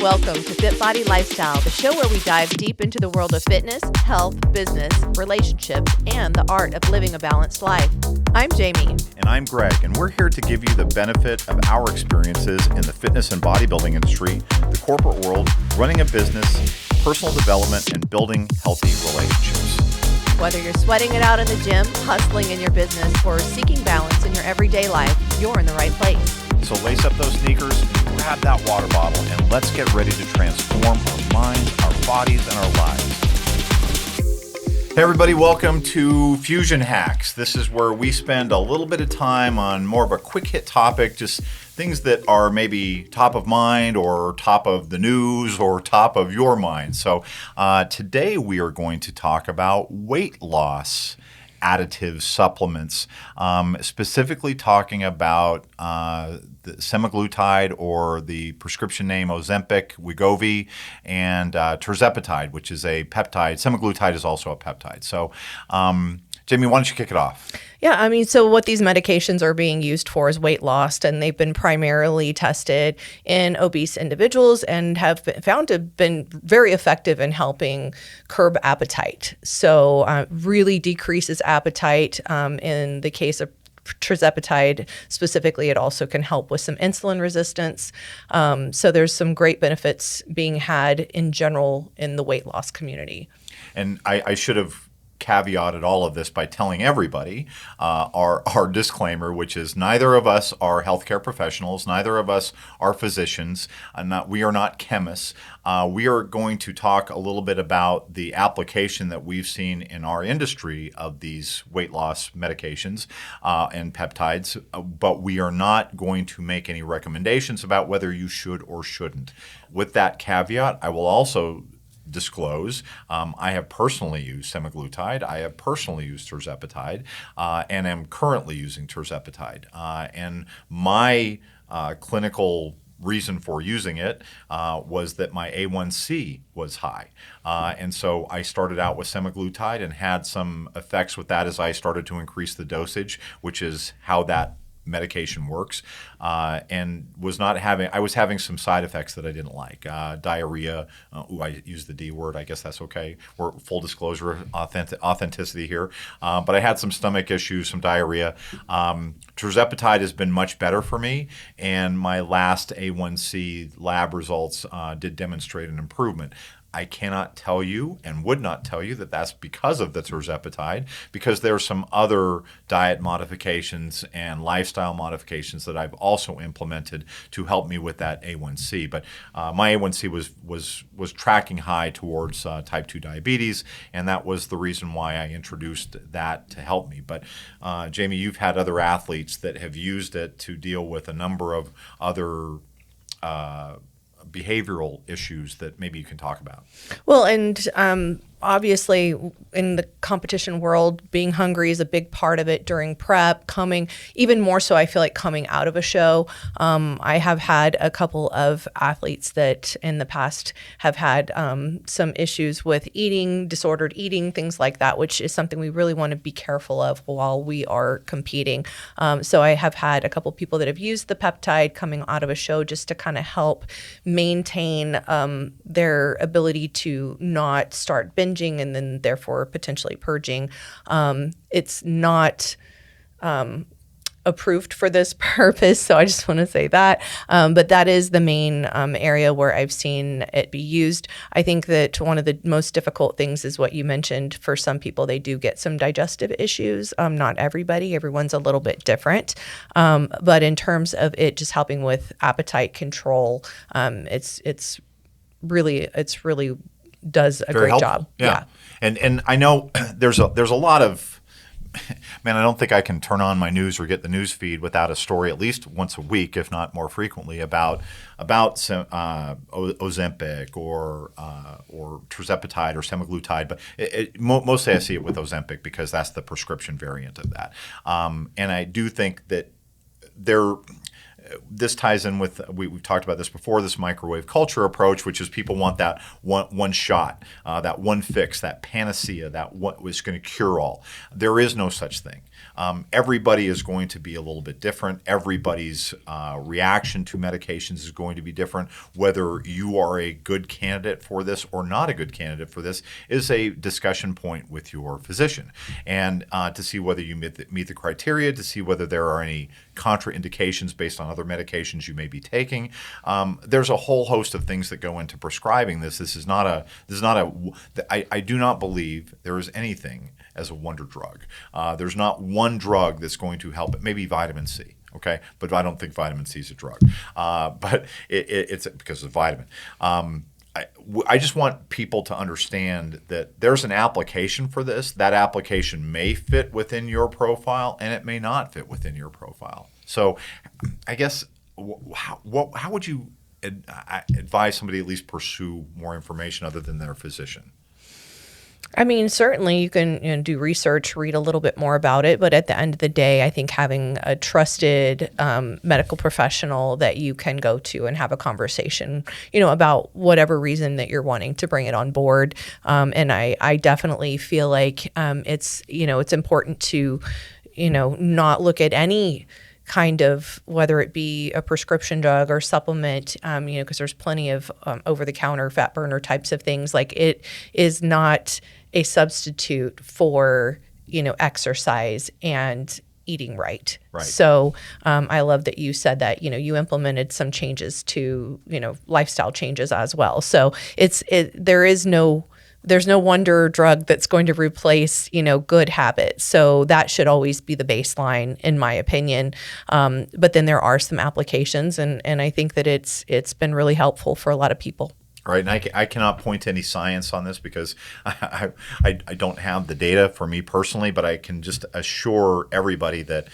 welcome to FitBody Lifestyle, the show where we dive deep into the world of fitness, health, business, relationships, and the art of living a balanced life. I'm Jami. And I'm Greg, and we're here to give you the benefit of our experiences in the fitness and bodybuilding industry, the corporate world, running a business, personal development, and building healthy relationships. Whether you're sweating it out in the gym, hustling in your business, or seeking balance in your everyday life, you're in the right place. So lace up those sneakers, grab that water bottle, and let's get ready to transform our minds, our bodies, and our lives. Hey everybody, welcome to Fusion Hacks. This is where we spend a little bit of time on more of a quick hit topic, just things that are maybe top of mind or top of the news or top of your mind. So today we are going to talk about weight loss additive supplements, specifically talking about the semaglutide or the prescription name Ozempic, Wegovy, and tirzepatide, which is a peptide. Semaglutide is also a peptide. So, Jami, why don't you kick it off? Yeah, so what these medications are being used for is weight loss, and they've been primarily tested in obese individuals and have been found to have been very effective in helping curb appetite. So really decreases appetite. In the case of tirzepatide specifically, it also can help with some insulin resistance. So there's some great benefits being had in general in the weight loss community. And I should have caveated all of this by telling everybody our disclaimer, which is neither of us are healthcare professionals, neither of us are physicians, we are not chemists. We are going to talk a little bit about the application that we've seen in our industry of these weight loss medications and peptides, but we are not going to make any recommendations about whether you should or shouldn't. With that caveat, I will also disclose, I have personally used semaglutide, I have personally used tirzepatide, and am currently using tirzepatide. And my clinical reason for using it was that my A1C was high. And so I started out with semaglutide and had some effects with that as I started to increase the dosage, which is how that medication works, and I was having some side effects that I didn't like. Diarrhea, I used the D word, I guess that's okay. We're full disclosure, authenticity here. But I had some stomach issues, some diarrhea. Tirzepatide has been much better for me, and my last A1C lab results did demonstrate an improvement. I cannot tell you and would not tell you that that's because of the tirzepatide, because there are some other diet modifications and lifestyle modifications that I've also implemented to help me with that A1C. But my A1C was tracking high towards type 2 diabetes, and that was the reason why I introduced that to help me. But Jami, you've had other athletes that have used it to deal with a number of other behavioral issues that maybe you can talk about. Well, and obviously in the competition world, being hungry is a big part of it during prep, even more so I feel like coming out of a show. I have had a couple of athletes that in the past have had some issues with eating, disordered eating, things like that, which is something we really want to be careful of while we are competing. So I have had a couple people that have used the peptide coming out of a show just to kind of help maintain their ability to not start binging and then therefore potentially purging. It's not approved for this purpose, so I just want to say that. But that is the main area where I've seen it be used. I think that one of the most difficult things is what you mentioned. For some people, they do get some digestive issues. Not everybody. Everyone's a little bit different. But in terms of it just helping with appetite control, it's really does a Very great helpful. job. Yeah. And I know there's a lot of, man, I don't think I can turn on my news or get the news feed without a story at least once a week, if not more frequently, about Ozempic or tirzepatide or semaglutide. But mostly I see it with Ozempic because that's the prescription variant of that. And I do think that this ties in with, we've talked about this before, this microwave culture approach, which is people want that one shot, that one fix, that panacea, that what was going to cure all. There is no such thing. Everybody is going to be a little bit different. Everybody's reaction to medications is going to be different. Whether you are a good candidate for this or not a good candidate for this is a discussion point with your physician, and to see whether you meet the criteria, to see whether there are any contraindications based on other medications you may be taking. There's a whole host of things that go into prescribing this. I do not believe there is anything as a wonder drug. There's not one drug that's going to help it. Maybe vitamin C. Okay, but I don't think vitamin C is a drug. But it's because of vitamin. I just want people to understand that there's an application for this. That application may fit within your profile, and it may not fit within your profile. So I guess how would you advise somebody to at least pursue more information other than their physician? I mean, certainly you can do research, read a little bit more about it, but at the end of the day, I think having a trusted medical professional that you can go to and have a conversation, about whatever reason that you're wanting to bring it on board. And I definitely feel like it's important to, not look at any kind of, whether it be a prescription drug or supplement, because there's plenty of over-the-counter fat burner types of things. Like, it is not a substitute for, exercise and eating right. So I love that you said that, you implemented some changes to, lifestyle changes as well. So there's no wonder drug that's going to replace, good habits. So that should always be the baseline, in my opinion. But then there are some applications, and I think that it's been really helpful for a lot of people. Right, and I cannot point to any science on this because I don't have the data for me personally, but I can just assure everybody that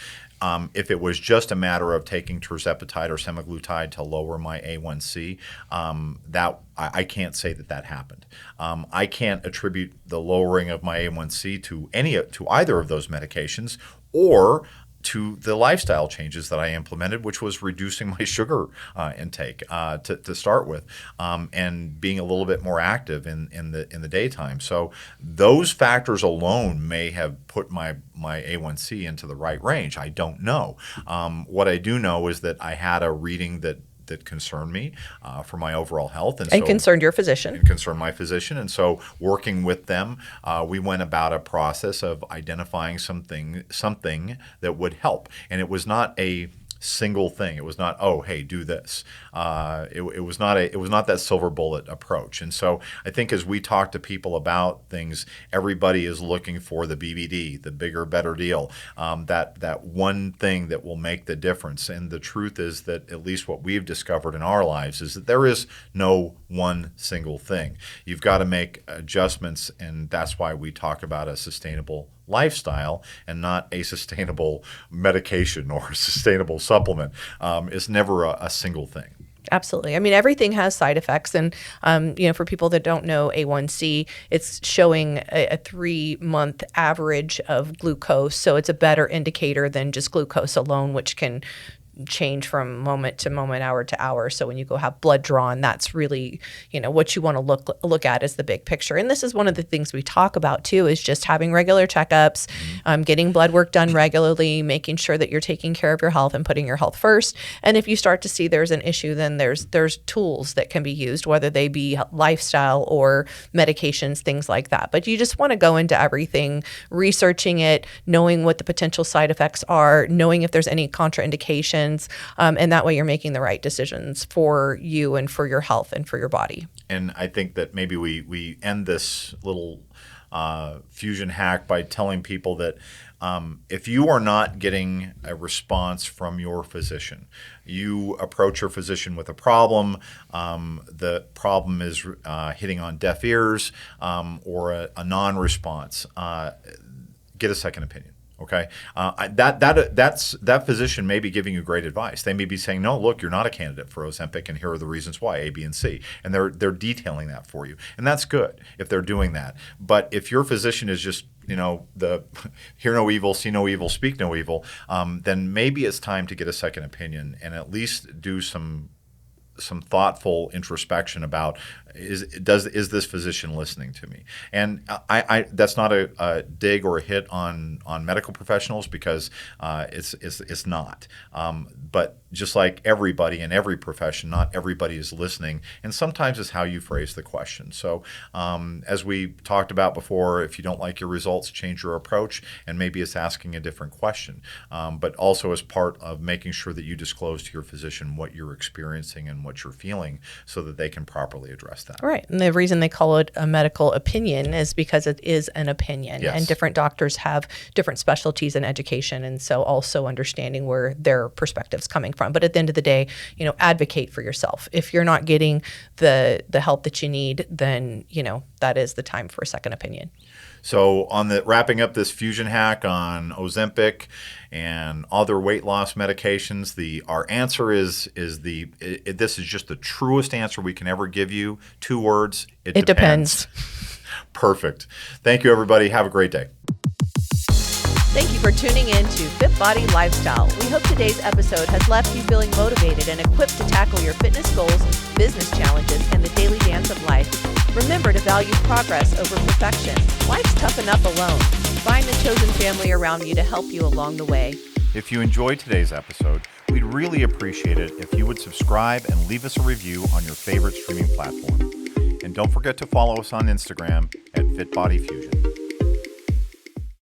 if it was just a matter of taking tirzepatide or semaglutide to lower my A1C, that I can't say that happened. I can't attribute the lowering of my A1C to either of those medications or to the lifestyle changes that I implemented, which was reducing my sugar intake to start with, and being a little bit more active in the daytime. So those factors alone may have put my A1C into the right range. I don't know. What I do know is that I had a reading that concerned me for my overall health. And so, concerned your physician. And concerned my physician. And so working with them, we went about a process of identifying something that would help. And it was not a single thing. It was not, oh, hey, do this. It was not that silver bullet approach. And so I think as we talk to people about things, everybody is looking for the BBD, the bigger, better deal, that one thing that will make the difference. And the truth is that at least what we've discovered in our lives is that there is no one single thing. You've got to make adjustments, and that's why we talk about a sustainable lifestyle and not a sustainable medication or a sustainable supplement. It's never a single thing. Absolutely. I mean, everything has side effects. And, for people that don't know A1C, it's showing a 3-month average of glucose. So it's a better indicator than just glucose alone, which can change from moment to moment, hour to hour. So when you go have blood drawn, that's really, what you want to look at is the big picture. And this is one of the things we talk about too, is just having regular checkups, getting blood work done regularly, making sure that you're taking care of your health and putting your health first. And if you start to see there's an issue, then there's tools that can be used, whether they be lifestyle or medications, things like that. But you just want to go into everything, researching it, knowing what the potential side effects are, knowing if there's any contraindications. And that way you're making the right decisions for you and for your health and for your body. And I think that maybe we end this little fusion hack by telling people that if you are not getting a response from your physician, you approach your physician with a problem, the problem is hitting on deaf ears, or a non-response, get a second opinion. Okay, that physician may be giving you great advice. They may be saying, no, look, you're not a candidate for Ozempic, and here are the reasons why, A, B, and C. And they're detailing that for you. And that's good if they're doing that. But if your physician is just the hear no evil, see no evil, speak no evil, then maybe it's time to get a second opinion and at least do some thoughtful introspection about is this physician listening to me? And I that's not a dig or a hit on medical professionals, because it's not. But just like everybody in every profession, not everybody is listening, and sometimes it's how you phrase the question. So as we talked about before, if you don't like your results, change your approach, and maybe it's asking a different question. But also as part of making sure that you disclose to your physician what you're experiencing and what you're feeling, so that they can properly address that. Right. And the reason they call it a medical opinion is because it is an opinion. Yes. And different doctors have different specialties in education. And so also understanding where their perspective's coming from. But at the end of the day, advocate for yourself. If you're not getting the help that you need, then, that is the time for a second opinion. So wrapping up this fusion hack on Ozempic and other weight loss medications, our answer is this is just the truest answer we can ever give you. 2 words. It depends. Perfect. Thank you, everybody. Have a great day. Thank you for tuning in to FitBody Lifestyle. We hope today's episode has left you feeling motivated and equipped to tackle your fitness goals, business challenges, and the daily dance of life. Remember to value progress over perfection. Life's tough enough alone. Find the chosen family around you to help you along the way. If you enjoyed today's episode, we'd really appreciate it if you would subscribe and leave us a review on your favorite streaming platform. And don't forget to follow us on Instagram at FitBody Fusion.